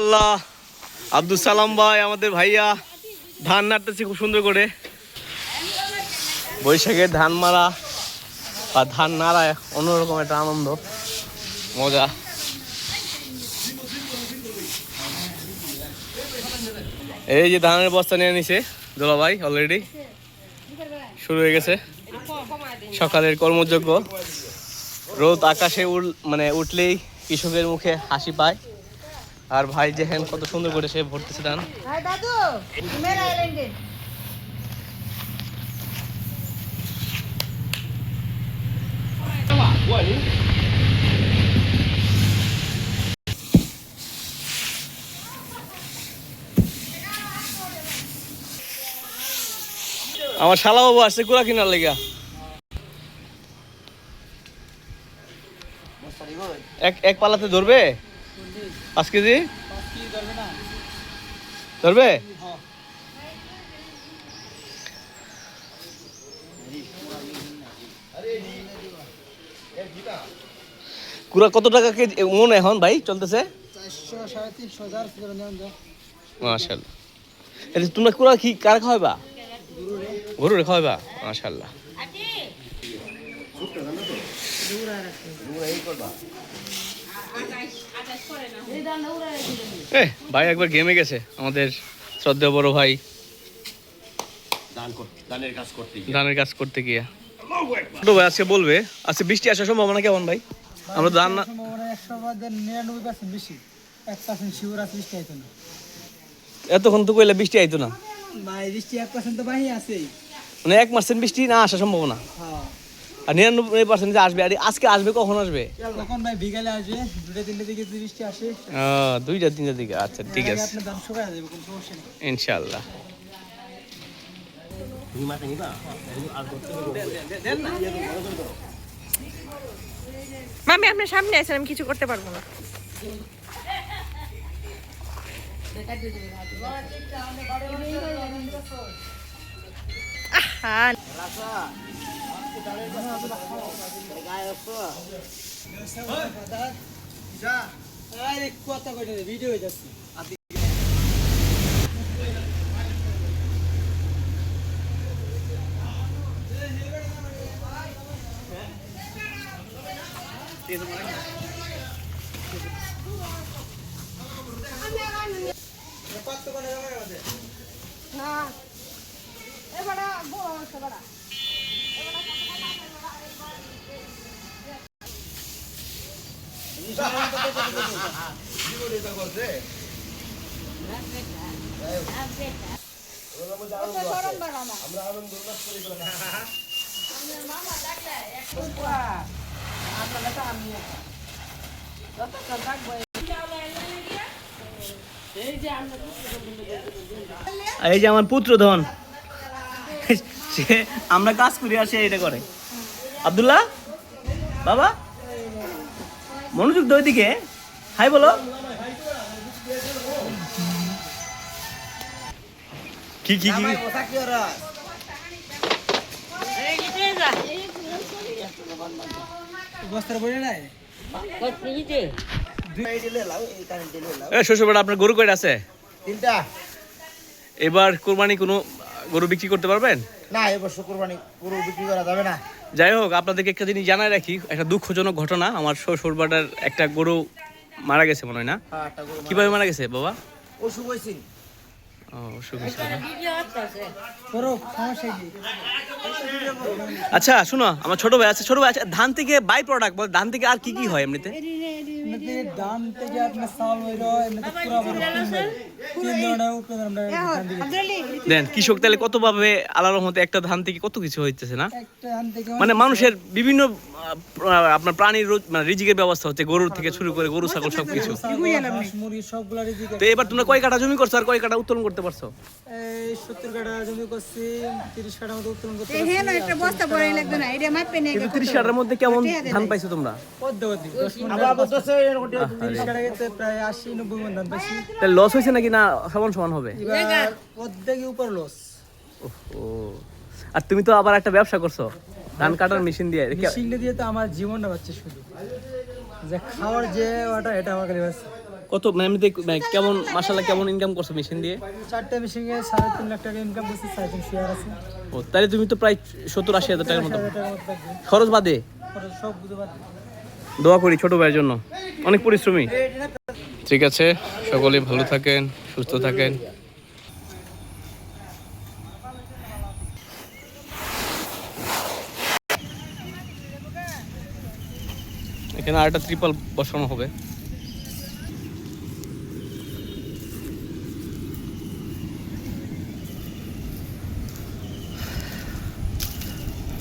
মাশাআল্লাহ আব্দুল সালাম ভাই আমাদের ভাইয়া ধান নাড়তেছে খুব সুন্দর করে। বৈশাখের ধান মারা বা ধান নাড়ায় অন্যরকম একটা আনন্দ মজা। এই যে ধানের বস্তা নিয়ে নিছে দোলা ভাই, অলরেডি শুরু হয়ে গেছে সকালের কর্মযজ্ঞ। রোদ আকাশে উঠলেই কৃষকের মুখে হাসি পায়। আর ভাই দেখেন কত সুন্দর করে সে ভরতেছে ধান। আমার শালা বাবু আসছে কুড়া কিনার লেগা। এক পালাতে ধরবে 5 কেজি ধরবে। কুড়া কত টাকা কেজি মন এখন ভাই চলতেছে? 400-350 মাশাআল্লাহ। এটা তোমরা কুড়া কি কার খাওয়াবা? গরুরে খাওয়াবা মাশাআল্লাহ। ভাই একবার গেমে গেছে আমাদের শ্রদ্ধেয় বড় ভাই ধানের কাজ করতে গিয়ে। ছোট ভাই আজকে বলবে আজকে বৃষ্টি আসার সম্ভাবনা কেমন ভাই? আমরা ধান না 99% বেশি, 1% শিওর আছে বৃষ্টি আইতো না। এতক্ষণ তো কইলে বৃষ্টি আইতো না ভাই, বৃষ্টি 1% তো বাহি আছে, মানে 1% বৃষ্টি না আসার সম্ভাবনা। হ্যাঁ, আর 99% যে আসবে। আর আজকে আসবে কখন আসবে? কখন ভাই বিকালে আসবে 2-3টার দিকে যদি বৃষ্টি আসে। 2-3টার দিকে। আচ্ছা ঠিক আছে, আপনার ধান শুকায় যাবে, কোনো সমস্যা নেই ইনশাআল্লাহ। মামি আপনার সামনে আছেন, আমি কিছু করতে পারবো না। ভিডিও হয়ে যাচ্ছে। এই যে আমার পুত্র ধন, আমরা কাজ করি আর সে এটা করে। আব্দুল্লাহ বাবা মনোযোগ দাও দিকে, হাই বলো। কি কি কি শ্বশুরবাড়ি আপনার গরু কয়টা আছে? 3টা। এবার কোরবানি কোনো গরু বিক্রি করতে পারবেন? না, এবার শুক্রবানি গরু বিক্রি করা যাবে না। যাই হোক, আপনাদেরকে একটা জিনিস জানাই রাখি, একটা দুঃখজনক ঘটনা। আমার শ্বশুরবাড়ির একটা গরু মারা গেছে মনে হয় না? কিভাবে মারা গেছে বাবা? অসুখ হয়েছে। আচ্ছা শুনো, আমার ছোট ভাই আছে, ধান থেকে বাই প্রোডাক্ট বল, ধান থেকে আর কি কি হয় এমনিতে? ধান থেকে আপনার চাল হইলো, এমনিতে পুরা বড় 3 ধরনের উপরে আমরা ধান দিই। দেন কৃষক তাহলে কত ভাবে আল্লাহর রহমতে একটা ধান থেকে কত কিছু হইতেছে না? একটা ধান থেকে মানে মানুষের বিভিন্ন আপনার প্রাণীর মানে রিজিকের ব্যবস্থা হচ্ছে, গরুর থেকে শুরু করে গরু ছাগল সবকিছু। মুরগি সবগুলা রিজিক। তো এবার তোমরা কয় কাঠা জমি করছো আর কয় কাঠা উত্তোলন করতে পারছো? এই 70 কাঠা জমি করছি, 30 কাঠা মতো উত্তোলন করতে এই হেন একটা বস্তা পড়াই লাগবে না, এটা মাপে নে। কিন্তু 30 কাঠার মধ্যে কেমন ধান পাইছো তোমরা? পদ্মবতী 30 কাঠা গেতে প্রায় 80-90 মণ ধান পাইছি। তাহলে লস হইছে নাকি না সমান সমান হবে? এবার অর্ধেকের উপর লস। ও, আর তুমি তো আবার একটা ব্যবসা করছো ধান কাটার মেশিন দিয়ে। মেশিন দিয়ে তো আমার জীবনটা বাঁচছে, শুধু যে খাওয়ার যে ওটা এটা আমার কাছে বাঁচছে। কত মানে কেমন মাশাআল্লাহ কেমন ইনকাম করছো মেশিন দিয়ে? 4টা মেশিনে 3.5 লাখ টাকা ইনকাম করছি, 4জন শেয়ার আছে। ও তাহলে তুমি তো প্রায় 70-80 হাজার টাকার মতো 80,000 টাকার মতো থাকবে। খরচ বাদে। খরচ সব বুঝে বাদ। দোয়া করি ছোট ভাইয়ের জন্য, অনেক পরিশ্রমী। ঠিক আছে, সকলে ভালো থাকেন, সুস্থ থাকেন। এখানে আরেকটা ত্রিপল বসানো হবে।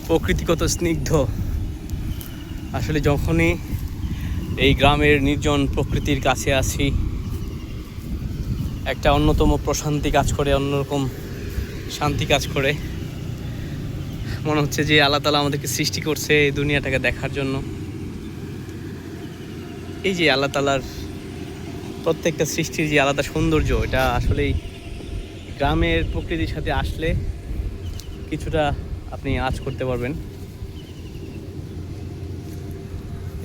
প্রকৃতি কত স্নিগ্ধ আসলে, যখনই এই গ্রামের নির্জন প্রকৃতির কাছে আছি একটা অন্যতম প্রশান্তি কাজ করে, অন্যরকম শান্তি কাজ করে। মনে হচ্ছে যে আল্লাহ তাআলা আমাদেরকে সৃষ্টি করছে এই দুনিয়াটাকে দেখার জন্য। এই যে আল্লাহ তাআলার প্রত্যেকটা সৃষ্টির যে আলাদা সৌন্দর্য, এটা আসলেই গ্রামের প্রকৃতির সাথে আসলে কিছুটা আপনি আঁচ করতে পারবেন।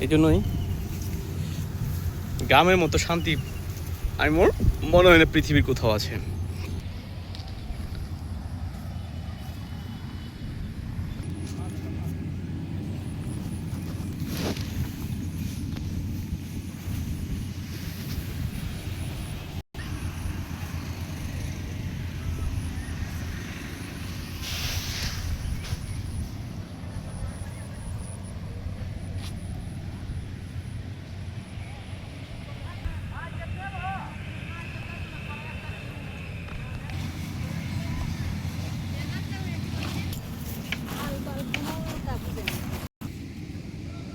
এই জন্যই গ্রামের মতো শান্তি আমি মনে হয় না পৃথিবীর কোথাও আছে।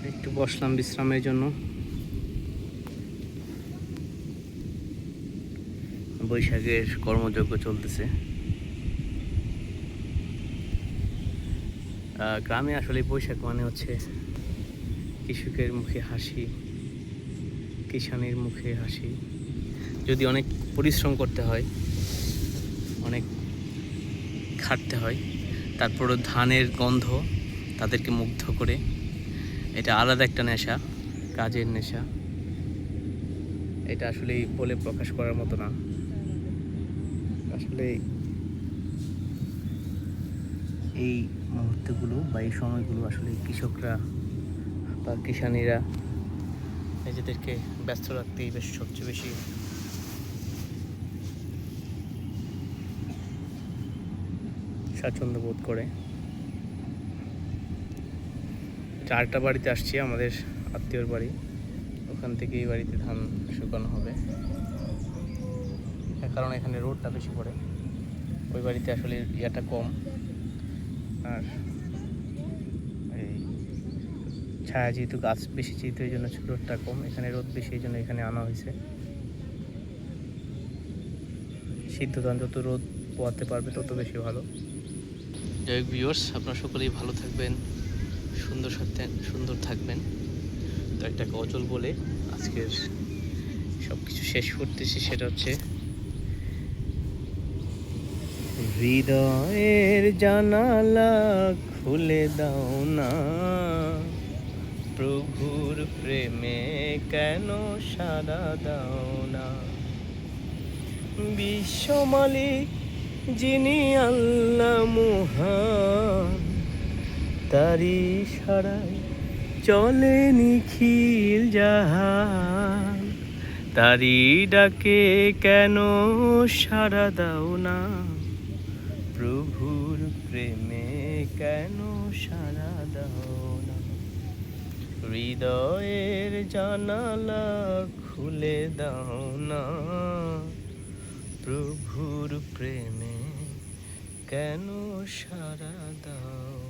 একটু বসলাম বিশ্রামের জন্য। বৈশাখের কর্মযজ্ঞ চলতেছে। গ্রামে আসলে বৈশাখ মানে হচ্ছে কৃষকের মুখে হাসি, কিষানের মুখে হাসি। যদি অনেক পরিশ্রম করতে হয়, অনেক খাটতে হয়, তারপরও ধানের গন্ধ তাদেরকে মুগ্ধ করে। এটা আলাদা একটা নেশা, কাজের নেশা। এটা আসলে বলে প্রকাশ করার মতো না। আসলে এই মুহূর্তগুলো বা এই সময়গুলো আসলে কৃষকরা বা কিষানীরা নিজেদেরকে ব্যস্ত রাখতেই বেশ সবচেয়ে বেশি স্বাচ্ছন্দ্য বোধ করে। চারটা বাড়িতে আসছি, আমাদের আত্মীয়র বাড়ি, ওখান থেকে এই বাড়িতে ধান শুকানো হবে। কারণ এখানে রোদটা বেশি পড়ে, ওই বাড়িতে আসলে ইয়াটা কম, আর এই ছায়া যেহেতু গাছ বেশি যেহেতু এই জন্য রোদটা কম, এখানে রোদ বেশি এই জন্য এখানে আনা হয়েছে। সিদ্ধ ধান যত রোদ পোয়াতে পারবে তত বেশি ভালো। যাই হোক ভিউয়ার্স, আপনারা সকলেই ভালো থাকবেন, সুন্দর থাকবেন। তো একটা গজল বলে আজকের সব কিছু শেষ করতেছি, সেটা হচ্ছে হৃদয়ের জানালা খুলে দাও না, প্রভুর প্রেমে কেন সাড়া দাও না। বিশ্ব মালিক যিনি আল্লাহ মহান, তারি সারায় চলে নিখিল জাহান। তারি ডাকে কেন সাড়া দাও না, প্রভুর প্রেমে কেন সাড়া দাও না। হৃদয়ের জানালা খুলে দাও না, প্রভুর প্রেমে কেন সাড়া দাও।